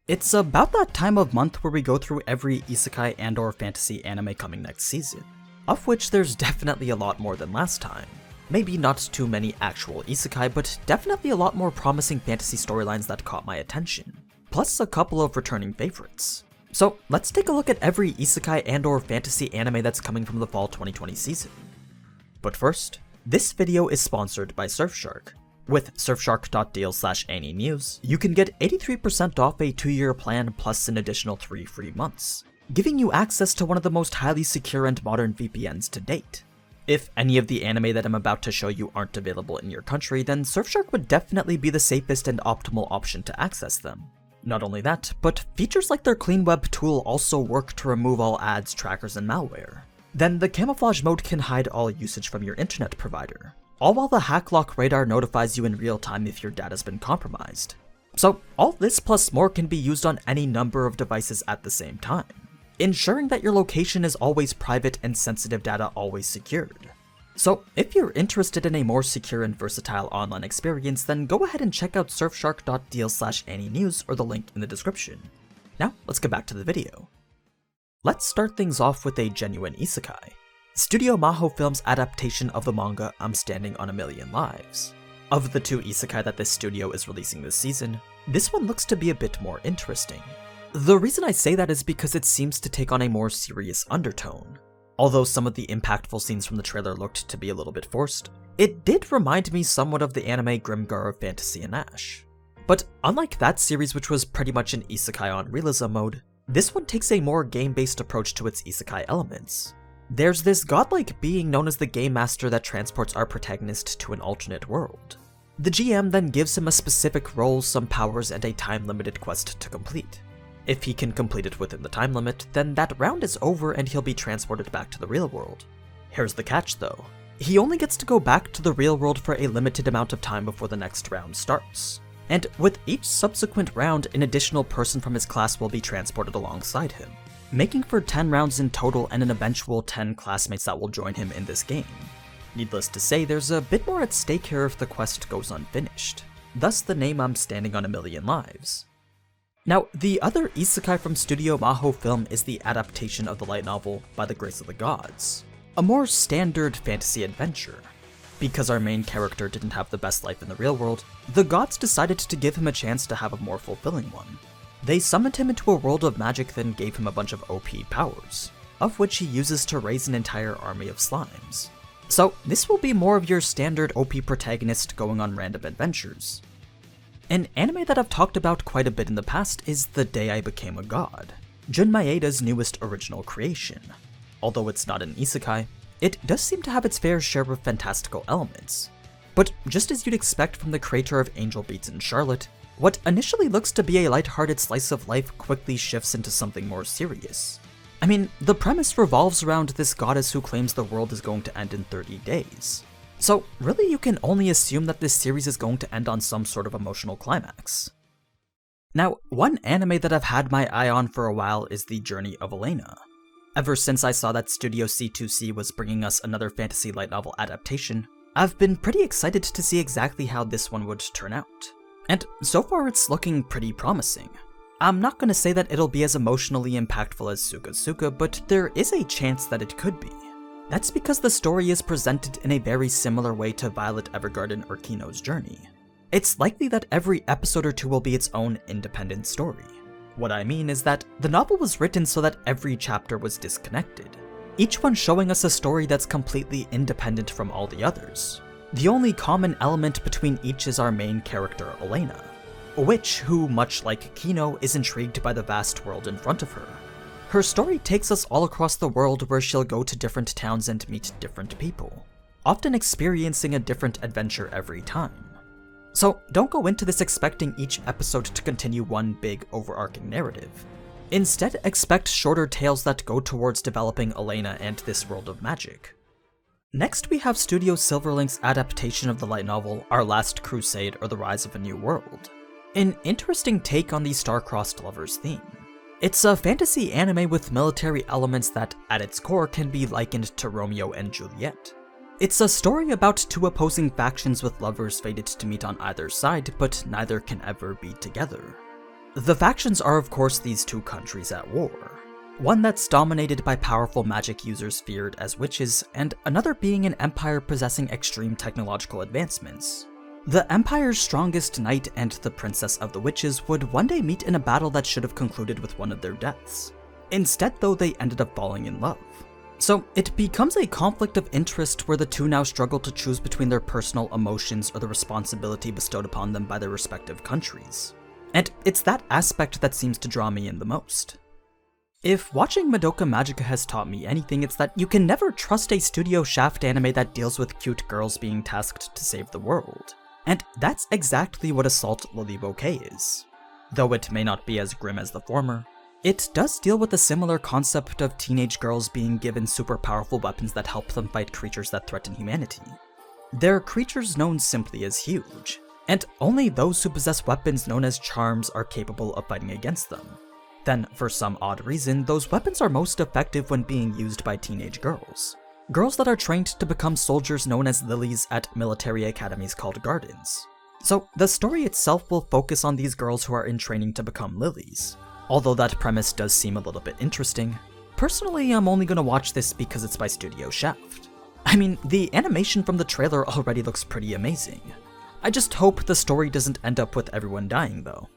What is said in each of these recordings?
It's about that time of month where we go through every isekai and/or fantasy anime coming next season, of which there's definitely a lot more than last time. Maybe not too many actual isekai, but definitely a lot more promising fantasy storylines that caught my attention, plus a couple of returning favorites. So let's take a look at every isekai and/or fantasy anime that's coming from the fall 2020 season. But first, this video is sponsored by Surfshark. With surfshark.deal/AniNews, you can get 83% off a 2-year plan plus an additional 3 free months, giving you access to one of the most highly secure and modern VPNs to date. If any of the anime that I'm about to show you aren't available in your country, then Surfshark would definitely be the safest and optimal option to access them. Not only that, but features like their Clean Web tool also work to remove all ads, trackers, and malware. Then the camouflage mode can hide all usage from your internet provider, all while the HackLock radar notifies you in real time if your data's been compromised. So all this plus more can be used on any number of devices at the same time, ensuring that your location is always private and sensitive data always secured. So if you're interested in a more secure and versatile online experience, then go ahead and check out surfshark.deal/AniNews or the link in the description. Now let's get back to the video. Let's start things off with a genuine isekai. Studio Maho Film's adaptation of the manga I'm Standing on a Million Lives. Of the 2 isekai that this studio is releasing this season, this one looks to be a bit more interesting. The reason I say that is because it seems to take on a more serious undertone. Although some of the impactful scenes from the trailer looked to be a little bit forced, it did remind me somewhat of the anime Grimgar of Fantasy and Ash. But unlike that series, which was pretty much an isekai on realism mode, this one takes a more game-based approach to its isekai elements. There's this godlike being known as the Game Master that transports our protagonist to an alternate world. The GM then gives him a specific role, some powers, and a time-limited quest to complete. If he can complete it within the time limit, then that round is over and he'll be transported back to the real world. Here's the catch though. He only gets to go back to the real world for a limited amount of time before the next round starts. And with each subsequent round, an additional person from his class will be transported alongside him, making for 10 rounds in total and an eventual 10 classmates that will join him in this game. Needless to say, there's a bit more at stake here if the quest goes unfinished, thus the name I'm Standing on a Million Lives. Now, the other isekai from Studio Maho Film is the adaptation of the light novel By the Grace of the Gods, a more standard fantasy adventure. Because our main character didn't have the best life in the real world, the gods decided to give him a chance to have a more fulfilling one. They summoned him into a world of magic, then gave him a bunch of OP powers, of which he uses to raise an entire army of slimes. So this will be more of your standard OP protagonist going on random adventures. An anime that I've talked about quite a bit in the past is The Day I Became a God, Jun Maeda's newest original creation. Although it's not an isekai, it does seem to have its fair share of fantastical elements. But just as you'd expect from the creator of Angel Beats and Charlotte, what initially looks to be a lighthearted slice of life quickly shifts into something more serious. I mean, the premise revolves around this goddess who claims the world is going to end in 30 days. So really you can only assume that this series is going to end on some sort of emotional climax. Now, one anime that I've had my eye on for a while is the Journey of Elaina. Ever since I saw that Studio C2C was bringing us another fantasy light novel adaptation, I've been pretty excited to see exactly how this one would turn out. And so far it's looking pretty promising. I'm not gonna say that it'll be as emotionally impactful as Suka Suka, but there is a chance that it could be. That's because the story is presented in a very similar way to Violet Evergarden or Kino's Journey. It's likely that every episode or 2 will be its own independent story. What I mean is that the novel was written so that every chapter was disconnected, each one showing us a story that's completely independent from all the others. The only common element between each is our main character, Elaina, a witch who, much like Kino, is intrigued by the vast world in front of her. Her story takes us all across the world where she'll go to different towns and meet different people, often experiencing a different adventure every time. So don't go into this expecting each episode to continue one big overarching narrative. Instead, expect shorter tales that go towards developing Elaina and this world of magic. Next we have Studio Silverlink's adaptation of the light novel Our Last Crusade or The Rise of a New World. An interesting take on the star-crossed lovers theme. It's a fantasy anime with military elements that, at its core, can be likened to Romeo and Juliet. It's a story about 2 opposing factions with lovers fated to meet on either side, but neither can ever be together. The factions are of course these two countries at war. One that's dominated by powerful magic users feared as witches, and another being an empire possessing extreme technological advancements. The Empire's strongest knight and the Princess of the Witches would one day meet in a battle that should have concluded with one of their deaths. Instead though, they ended up falling in love. So it becomes a conflict of interest where the two now struggle to choose between their personal emotions or the responsibility bestowed upon them by their respective countries. And it's that aspect that seems to draw me in the most. If watching Madoka Magica has taught me anything, it's that you can never trust a Studio Shaft anime that deals with cute girls being tasked to save the world. And that's exactly what Assault Lily Bouquet is. Though it may not be as grim as the former, it does deal with a similar concept of teenage girls being given super powerful weapons that help them fight creatures that threaten humanity. They're creatures known simply as huge, and only those who possess weapons known as charms are capable of fighting against them. Then, for some odd reason, those weapons are most effective when being used by teenage girls. Girls that are trained to become soldiers known as lilies at military academies called gardens. So the story itself will focus on these girls who are in training to become lilies. Although that premise does seem a little bit interesting, personally I'm only gonna watch this because it's by Studio Shaft. I mean, the animation from the trailer already looks pretty amazing. I just hope the story doesn't end up with everyone dying though.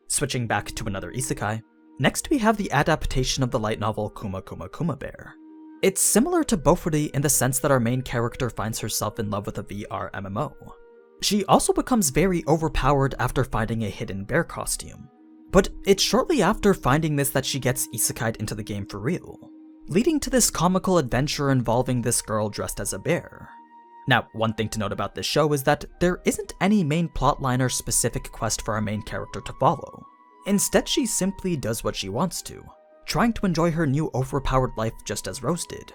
Switching back to another isekai, next we have the adaptation of the light novel Kuma Kuma Kuma Bear. It's similar to Bofuri in the sense that our main character finds herself in love with a VR MMO. She also becomes very overpowered after finding a hidden bear costume. But it's shortly after finding this that she gets isekai'd into the game for real, leading to this comical adventure involving this girl dressed as a bear. Now, one thing to note about this show is that there isn't any main plotline or specific quest for our main character to follow. Instead, she simply does what she wants to, trying to enjoy her new overpowered life just as Rose did.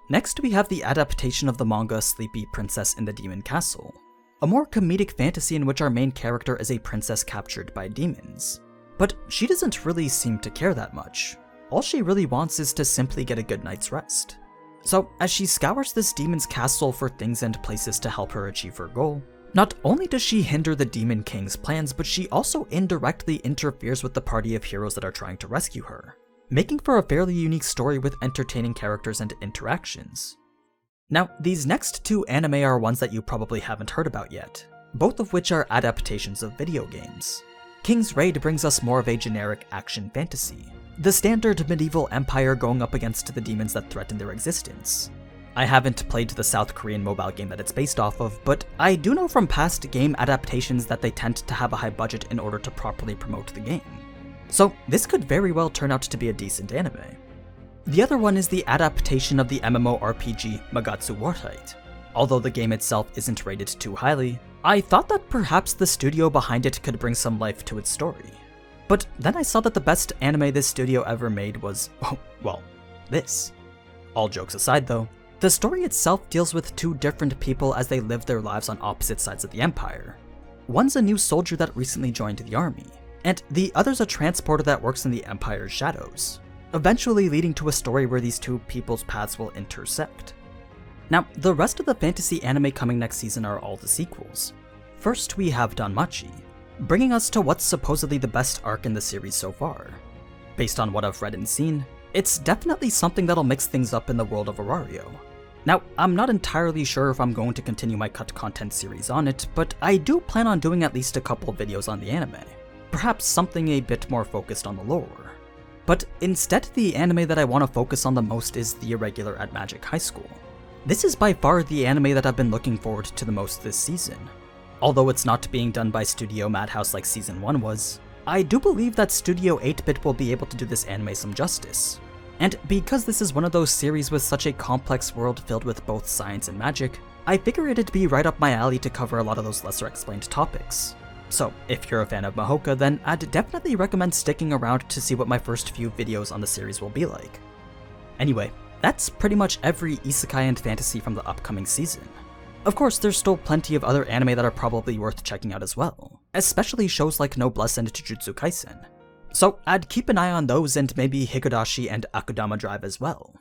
Next, we have the adaptation of the manga Sleepy Princess in the Demon Castle, a more comedic fantasy in which our main character is a princess captured by demons. But she doesn't really seem to care that much. All she really wants is to simply get a good night's rest. So, as she scours this demon's castle for things and places to help her achieve her goal, not only does she hinder the Demon King's plans, but she also indirectly interferes with the party of heroes that are trying to rescue her, making for a fairly unique story with entertaining characters and interactions. Now, these next two anime are ones that you probably haven't heard about yet, both of which are adaptations of video games. King's Raid brings us more of a generic action fantasy, the standard medieval empire going up against the demons that threaten their existence. I haven't played the South Korean mobile game that it's based off of, but I do know from past game adaptations that they tend to have a high budget in order to properly promote the game. So this could very well turn out to be a decent anime. The other one is the adaptation of the MMORPG Magatsu Wahriet. Although the game itself isn't rated too highly, I thought that perhaps the studio behind it could bring some life to its story. But then I saw that the best anime this studio ever made was, well, this. All jokes aside though, the story itself deals with two different people as they live their lives on opposite sides of the Empire. One's a new soldier that recently joined the army, and the other's a transporter that works in the Empire's shadows, eventually leading to a story where these two people's paths will intersect. Now, the rest of the fantasy anime coming next season are all the sequels. First, we have Danmachi, bringing us to what's supposedly the best arc in the series so far. Based on what I've read and seen, it's definitely something that'll mix things up in the world of Arario. Now, I'm not entirely sure if I'm going to continue my cut content series on it, but I do plan on doing at least a couple videos on the anime, perhaps something a bit more focused on the lore. But instead, the anime that I want to focus on the most is The Irregular at Magic High School. This is by far the anime that I've been looking forward to the most this season. Although it's not being done by Studio Madhouse like Season 1 was, I do believe that Studio 8-bit will be able to do this anime some justice. And because this is one of those series with such a complex world filled with both science and magic, I figure it'd be right up my alley to cover a lot of those lesser explained topics. So if you're a fan of Mahoka, then I'd definitely recommend sticking around to see what my first few videos on the series will be like. Anyway, that's pretty much every isekai and fantasy from the upcoming season. Of course, there's still plenty of other anime that are probably worth checking out as well, especially shows like Noblesse and Jujutsu Kaisen. So I'd keep an eye on those and maybe Higurashi and Akudama Drive as well.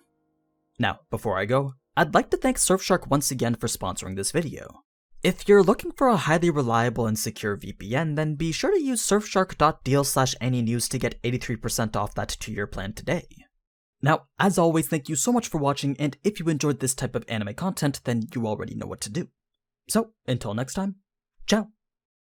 Now, before I go, I'd like to thank Surfshark once again for sponsoring this video. If you're looking for a highly reliable and secure VPN, then be sure to use surfshark.deal/AniNews to get 83% off that 2-year plan today. Now, as always, thank you so much for watching, and if you enjoyed this type of anime content, then you already know what to do. So, until next time, ciao!